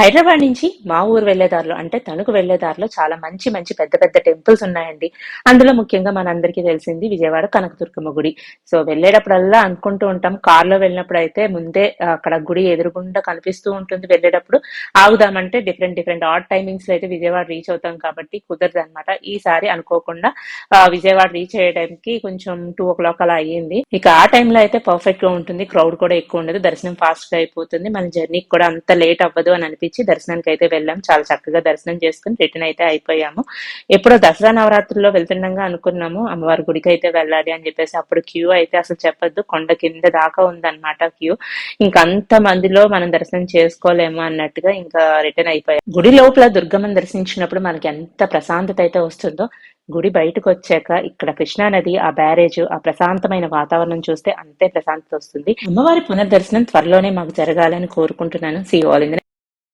హైదరాబాద్ నుంచి మా ఊరు వెళ్లే దారిలో అంటే తణుకు వెళ్లే దారిలో చాలా మంచి మంచి పెద్ద పెద్ద టెంపుల్స్ ఉన్నాయండి. అందులో ముఖ్యంగా మనందరికీ తెలిసింది విజయవాడ కనకదుర్గమ్మ గుడి. సో వెళ్ళేటప్పుడల్లా అనుకుంటూ ఉంటాం, కార్లో వెళ్ళినప్పుడు అయితే ముందే అక్కడ గుడి ఎదురుగుండా కనిపిస్తూ ఉంటుంది. వెళ్ళేటప్పుడు ఆగుదామంటే డిఫరెంట్ డిఫరెంట్ ఆడ్ టైమింగ్స్ లో అయితే విజయవాడ రీచ్ అవుతాం కాబట్టి కుదరదు అనమాట. ఈసారి అనుకోకుండా విజయవాడ రీచ్ అయ్యేటానికి కొంచెం 2 o'clock అలా అయ్యింది. ఇక ఆ టైంలో అయితే పర్ఫెక్ట్ గా ఉంటుంది, క్రౌడ్ కూడా ఎక్కువ ఉండదు, దర్శనం ఫాస్ట్ గా అయిపోతుంది, మన జర్నీకి కూడా అంత లేట్ అవ్వదు అని అనిపించి దర్శనానికి అయితే వెళ్ళాం. చాలా చక్కగా దర్శనం చేసుకుని రిటర్న్ అయితే అయిపోయాము. ఎప్పుడో దసరా నవరాత్రుల్లో వెళ్తుండగా అనుకున్నాము అమ్మవారి గుడికి అయితే వెళ్ళాలి అని చెప్పేసి. అప్పుడు క్యూ అయితే అసలు చెప్పొద్దు, కొండ కింద దాకా ఉందన్నమాట క్యూ. ఇంకా అంత మందిలో మనం దర్శనం చేసుకోలేము అన్నట్టుగా ఇంకా రిటర్న్ అయిపోయాం. గుడి లోపల దుర్గమ్మని దర్శించినప్పుడు మనకి ఎంత ప్రశాంతత అయితే వస్తుందో, గుడి బయటకు వచ్చాక ఇక్కడ కృష్ణా నది, ఆ బ్యారేజ్, ఆ ప్రశాంతమైన వాతావరణం చూస్తే అంతే ప్రశాంతత వస్తుంది. అమ్మవారి పునర్దర్శనం త్వరలోనే మాకు జరగాలని కోరుకుంటున్నాను. See all in